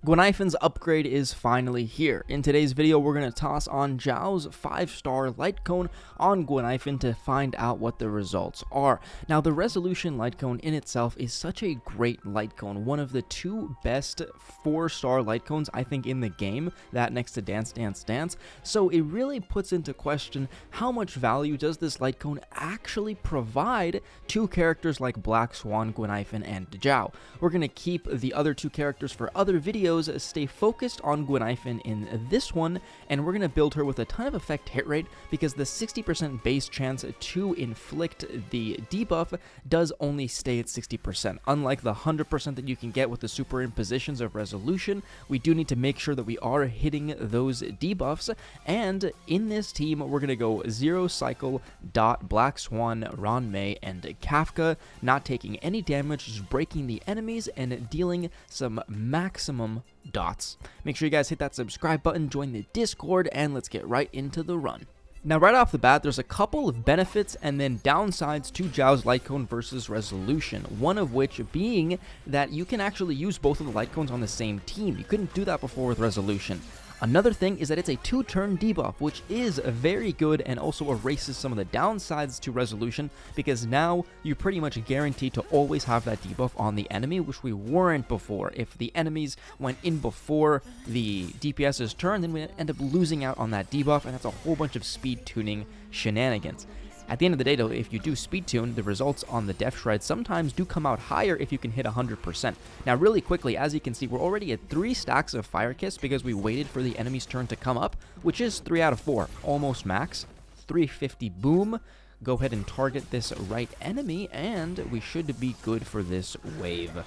Guinaifen's upgrade is finally here. In today's video, we're going to toss on Jiao's 5-star light cone on Guinaifen to find out what the results are. Now, the resolution light cone in itself is such a great light cone, one of the two best 4-star light cones I think in the game, that next to Dance Dance Dance, so it really puts into question how much value does this light cone actually provide to characters like Black Swan, Guinaifen, and Jiao. We're going to keep the other two characters for other videos, stay focused on Guinaifen in this one, and we're going to build her with a ton of effect hit rate because the 60% base chance to inflict the debuff does only stay at 60%. Unlike the 100% that you can get with the superimpositions of resolution, we do need to make sure that we are hitting those debuffs, and in this team, we're going to go 0 cycle, Dot, Black Swan, Ranmei, and Kafka, not taking any damage, just breaking the enemies and dealing some maximum dots. Make sure you guys hit that subscribe button, join the Discord, and let's get right into the run. Now, right off the bat, there's a couple of benefits and then downsides to Jiao's light cone versus resolution, one of which being that you can actually use both of the light cones on the same team. You couldn't do that before with resolution. Another thing is that it's a 2-turn debuff, which is very good and also erases some of the downsides to resolution, because now you're pretty much guaranteed to always have that debuff on the enemy, which we weren't before. If the enemies went in before the DPS's turn, then we end up losing out on that debuff, and that's a whole bunch of speed tuning shenanigans. At the end of the day, though, if you do speed tune, the results on the Death Shred sometimes do come out higher if you can hit 100%. Now, really quickly, as you can see, we're already at 3 stacks of Fire Kiss because we waited for the enemy's turn to come up, which is 3 out of 4, almost max. 350 boom. Go ahead and target this right enemy, and we should be good for this wave.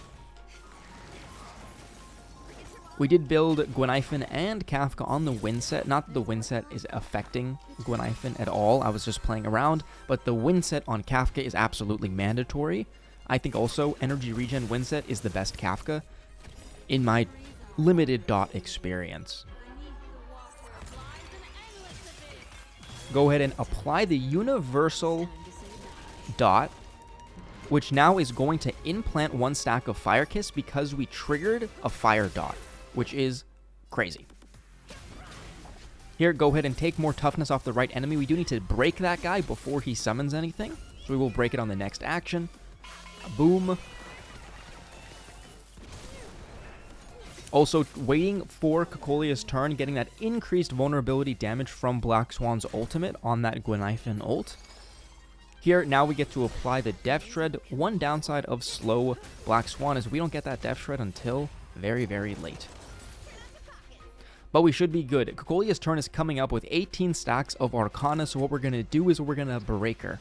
We did build Guinaifen and Kafka on the win set. Not that the win set is affecting Guinaifen at all. I was just playing around. But the win set on Kafka is absolutely mandatory. I think also energy regen win set is the best Kafka in my limited Dot experience. Go ahead and apply the universal Dot, which now is going to implant 1 stack of Fire Kiss because we triggered a Fire Dot, which is crazy. Here, go ahead and take more toughness off the right enemy. We do need to break that guy before he summons anything, so we will break it on the next action. Boom. Also, waiting for Kokolia's turn, getting that increased vulnerability damage from Black Swan's ultimate on that Guinaifen ult. Here, now we get to apply the Death Shred. One downside of slow Black Swan is we don't get that Death Shred until very, very late. But we should be good. Kokolia's turn is coming up with 18 stacks of Arcana, so what we're going to do is we're going to break her.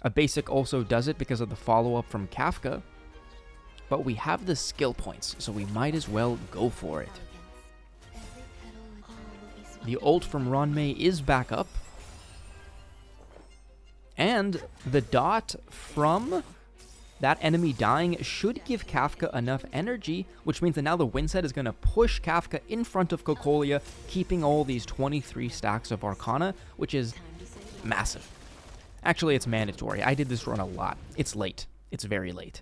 A basic also does it because of the follow-up from Kafka, but we have the skill points, so we might as well go for it. The ult from Ranmei is back up, and the dot from that enemy dying should give Kafka enough energy, which means that now the win set is going to push Kafka in front of Kokolia, keeping all these 23 stacks of Arcana, which is massive. Actually, it's mandatory. I did this run a lot. It's late. It's very late.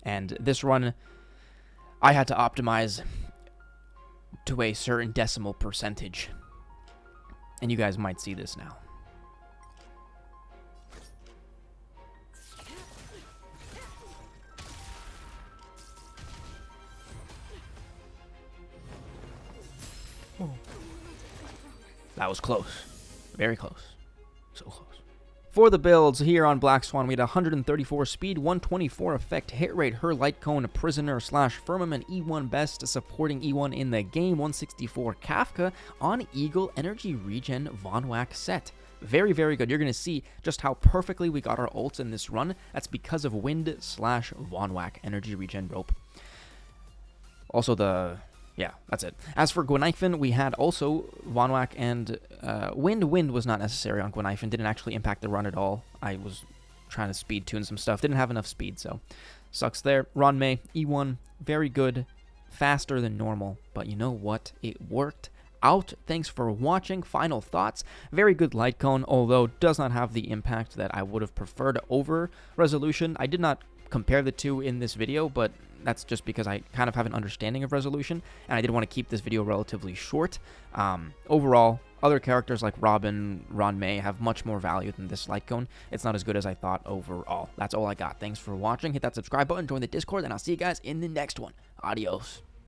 And this run, I had to optimize to a certain decimal percentage. And you guys might see this now. That was close. Very close. So close. For the builds here on Black Swan, we had 134 speed, 124 effect hit rate, her light cone prisoner slash firmament E1 best supporting E1 in the game, 164 Kafka on Eagle energy regen Von Whack set. Very, very good. You're going to see just how perfectly we got our ults in this run. That's because of wind slash Von Whack energy regen rope. Also yeah, that's it. As for Guinaifen, we had also Von Whack and Wind. Wind was not necessary on Guinaifen. Didn't actually impact the run at all. I was trying to speed tune some stuff. Didn't have enough speed, so sucks there. Ranmei, E1, very good. Faster than normal. But you know what? It worked out. Thanks for watching. Final thoughts. Very good light cone, although does not have the impact that I would have preferred over resolution. I did not compare the two in this video, but that's just because I kind of have an understanding of resolution, and I did want to keep this video relatively short. Overall, other characters like Robin, Ranmei have much more value than this light cone. It's not as good as I thought overall. That's all I got. Thanks for watching. Hit that subscribe button, join the Discord, and I'll see you guys in the next one. Adios.